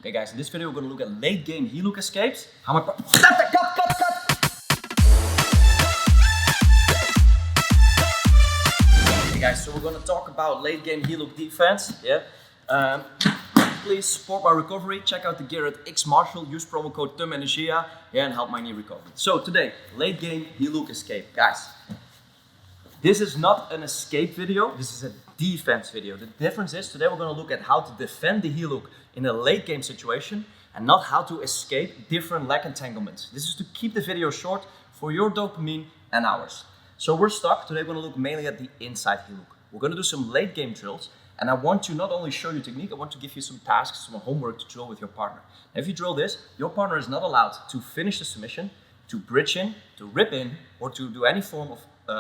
Okay guys, in this video we're going to look at late game heel hook escapes. How my cut. Okay guys, so we're going to talk about late game heel hook defense. Yeah. Please support my recovery. Check out the gear at Xmartial. Use promo code Tum Energia, and help my knee recovery. So today, late game heel hook escape, guys. This is not an escape video, this is a defense video. The difference is today we're going to look at how to defend the heel hook in a late game situation and not how to escape different leg entanglements. This is to keep the video short for your dopamine and ours. So we're stuck. Today we're going to look mainly at the inside heel hook. We're going to do some late game drills, and I want to not only show you technique, I want to give you some tasks, some homework to drill with your partner. Now, if you drill this, your partner is not allowed to finish the submission, to bridge in, to rip in, or to do any form of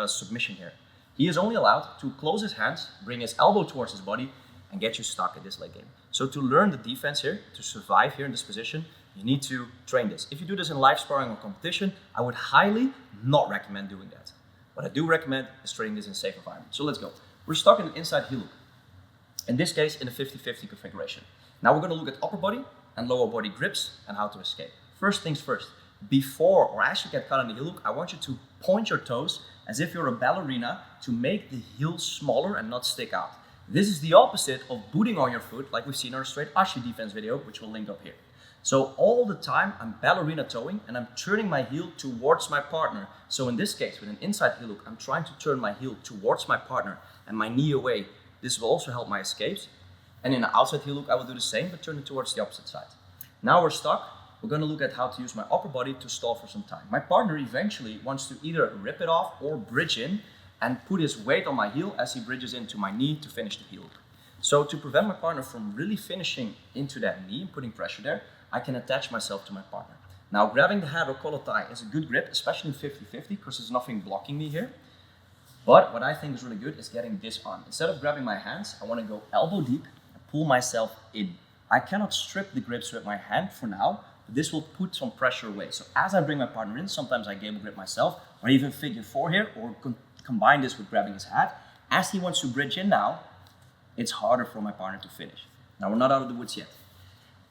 submission here. He is only allowed to close his hands, bring his elbow towards his body, and get you stuck at this late game. So to learn the defense here, to survive here in this position, you need to train this. If you do this in live sparring or competition, I would highly not recommend doing that. What I do recommend is training this in a safe environment. So let's go. We're stuck in the inside heel hook. In this case, in a 50-50 configuration. Now we're going to look at upper body and lower body grips and how to escape. First things first, before or as you get caught in the heel hook, I want you to point your toes as if you're a ballerina to make the heel smaller and not stick out. This is the opposite of booting on your foot like we've seen in our straight Ashi defense video, which we'll link up here. So all the time I'm ballerina toeing and I'm turning my heel towards my partner. So in this case, with an inside heel hook, I'm trying to turn my heel towards my partner and my knee away. This will also help my escapes. And in an outside heel hook, I will do the same, but turn it towards the opposite side. Now we're stuck. We're going to look at how to use my upper body to stall for some time. My partner eventually wants to either rip it off or bridge in and put his weight on my heel as he bridges into my knee to finish the heel hook. So to prevent my partner from really finishing into that knee and putting pressure there, I can attach myself to my partner. Now grabbing the head or collar tie is a good grip, especially in 50-50 because there's nothing blocking me here. But what I think is really good is getting this on. Instead of grabbing my hands, I want to go elbow deep and pull myself in. I cannot strip the grips with my hand for now, but this will put some pressure away. So as I bring my partner in, sometimes I gable grip myself, or even figure four here, or combine this with grabbing his hat. As he wants to bridge in now, it's harder for my partner to finish. Now we're not out of the woods yet.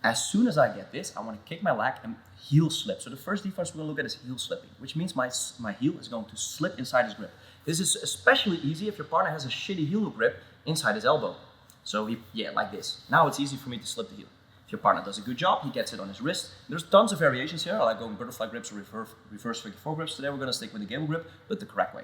As soon as I get this, I want to kick my leg and heel slip. So the first defense we're going to look at is heel slipping, which means my heel is going to slip inside his grip. This is especially easy if your partner has a shitty heel hook grip inside his elbow. So like this. Now it's easy for me to slip the heel. If your partner does a good job, he gets it on his wrist. There's tons of variations here. I like going butterfly grips or reverse figure four grips. Today we're going to stick with the gable grip, but the correct way.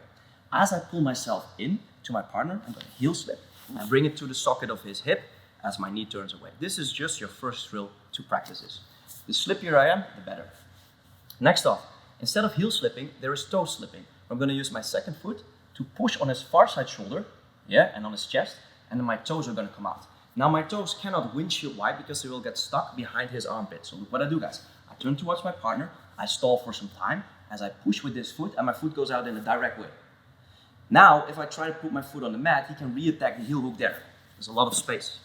As I pull myself in to my partner, I'm going to heel slip and bring it to the socket of his hip as my knee turns away. This is just your first drill to practice this. The slippier I am, the better. Next off, instead of heel slipping, there is toe slipping. I'm going to use my second foot to push on his far side shoulder, and on his chest, and then my toes are going to come out. Now my toes cannot windshield wide because they will get stuck behind his armpit. So look what I do, guys. I turn towards my partner, I stall for some time as I push with this foot, and my foot goes out in a direct way. Now, if I try to put my foot on the mat, he can re-attack the heel hook there. There's a lot of space.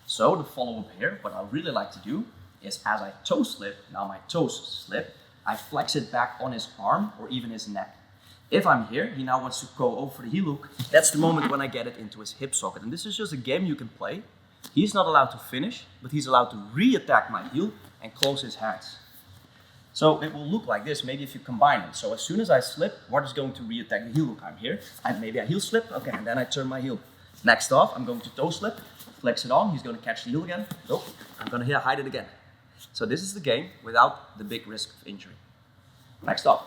So the follow-up here, what I really like to do is as I toe slip, now my toes slip, I flex it back on his arm or even his neck. If I'm here, he now wants to go over the heel hook. That's the moment when I get it into his hip socket. And this is just a game you can play. He's not allowed to finish, but he's allowed to re-attack my heel and close his hands. So it will look like this, maybe if you combine them. So as soon as I slip, what is going to re-attack the heel hook? I'm here, and maybe I heel slip, okay, and then I turn my heel. Next off, I'm going to toe slip, flex it on, he's going to catch the heel again. Nope, I'm going to hide it again. So this is the game without the big risk of injury. Next off.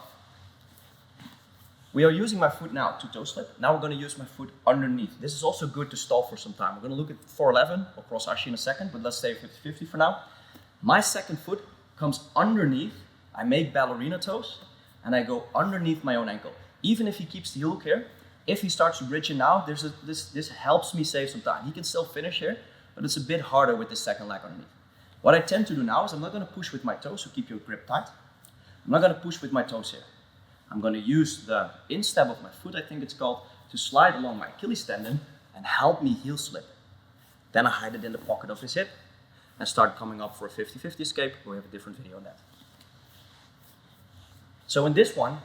We are using my foot now to toe slip. Now we're going to use my foot underneath. This is also good to stall for some time. We're going to look at 411 or cross Ashi in a second, but let's stay 50-50 for now. My second foot comes underneath. I make ballerina toes and I go underneath my own ankle. Even if he keeps the heel hook here, if he starts to bridge in now, this helps me save some time. He can still finish here, but it's a bit harder with the second leg underneath. What I tend to do now is I'm not going to push with my toes, so keep your grip tight. I'm not going to push with my toes here. I'm going to use the instep of my foot, I think it's called, to slide along my Achilles tendon and help me heel slip. Then I hide it in the pocket of his hip and start coming up for a 50-50 escape. We have a different video on that. So in this one,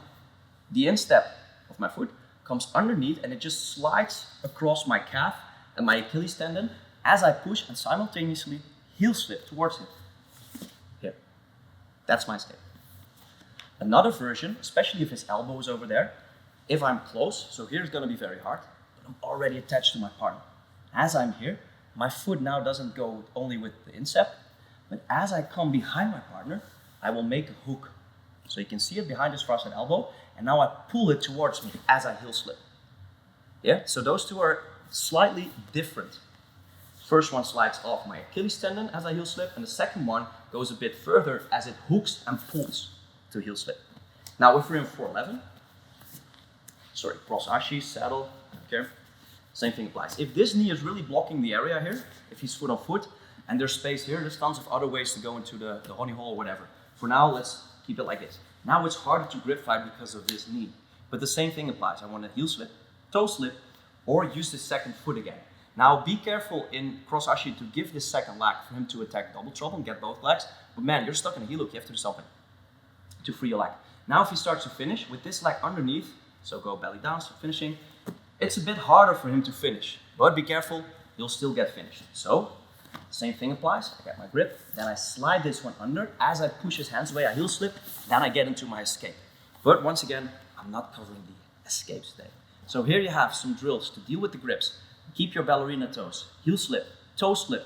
the instep of my foot comes underneath and it just slides across my calf and my Achilles tendon as I push and simultaneously heel slip towards him. Here. That's my escape. Another version, especially if his elbow is over there, if I'm close, so here's going to be very hard, but I'm already attached to my partner. As I'm here, my foot now doesn't go only with the instep, but as I come behind my partner, I will make a hook. So you can see it behind his crossed elbow, and now I pull it towards me as I heel slip. Yeah, so those two are slightly different. First one slides off my Achilles tendon as I heel slip, and the second one goes a bit further as it hooks and pulls to heel slip. Now if we're in 411, cross ashi, saddle, okay, same thing applies. If this knee is really blocking the area here, if he's foot on foot, and there's space here, there's tons of other ways to go into the honey hole or whatever. For now, let's keep it like this. Now it's harder to grip fight because of this knee, but the same thing applies. I want to heel slip, toe slip, or use the second foot again. Now be careful in cross ashi to give this second leg for him to attack double trouble and get both legs, but man, you're stuck in a heel hook, you have to do something to free your leg. Now if he starts to finish with this leg underneath, so go belly down, so finishing, it's a bit harder for him to finish, but be careful, you'll still get finished. So, same thing applies, I get my grip, then I slide this one under, as I push his hands away, I heel slip, then I get into my escape. But once again, I'm not covering the escapes today. So here you have some drills to deal with the grips. Keep your ballerina toes, heel slip, toe slip,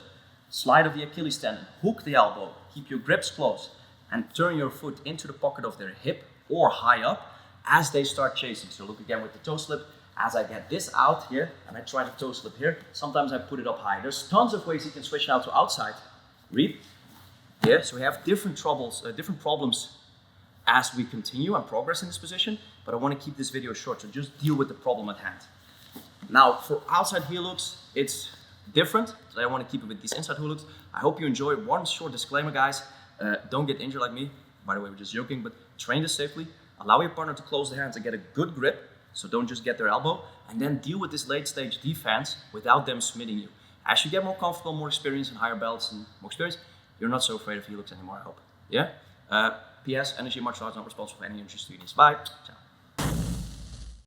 slide of the Achilles tendon, hook the elbow, keep your grips close, and turn your foot into the pocket of their hip or high up as they start chasing. So look again with the toe slip. As I get this out here, and I try to toe slip here, sometimes I put it up high. There's tons of ways you can switch now to outside. Read. Yeah, so we have different problems as we continue and progress in this position, but I want to keep this video short, so just deal with the problem at hand. Now, for outside heel hooks, it's different. Today I want to keep it with these inside heel hooks. I hope you enjoy. One short disclaimer, guys. Don't get injured like me. By the way, we're just joking, but train this safely. Allow your partner to close their hands and get a good grip. So don't just get their elbow, and then deal with this late stage defense without them smitting you. As you get more comfortable, more experience, and higher belts and more experience, you're not so afraid of heel hooks anymore, I hope. Yeah? P.S. Energy Martial Arts not responsible for any injuries to your knees. Bye. Ciao.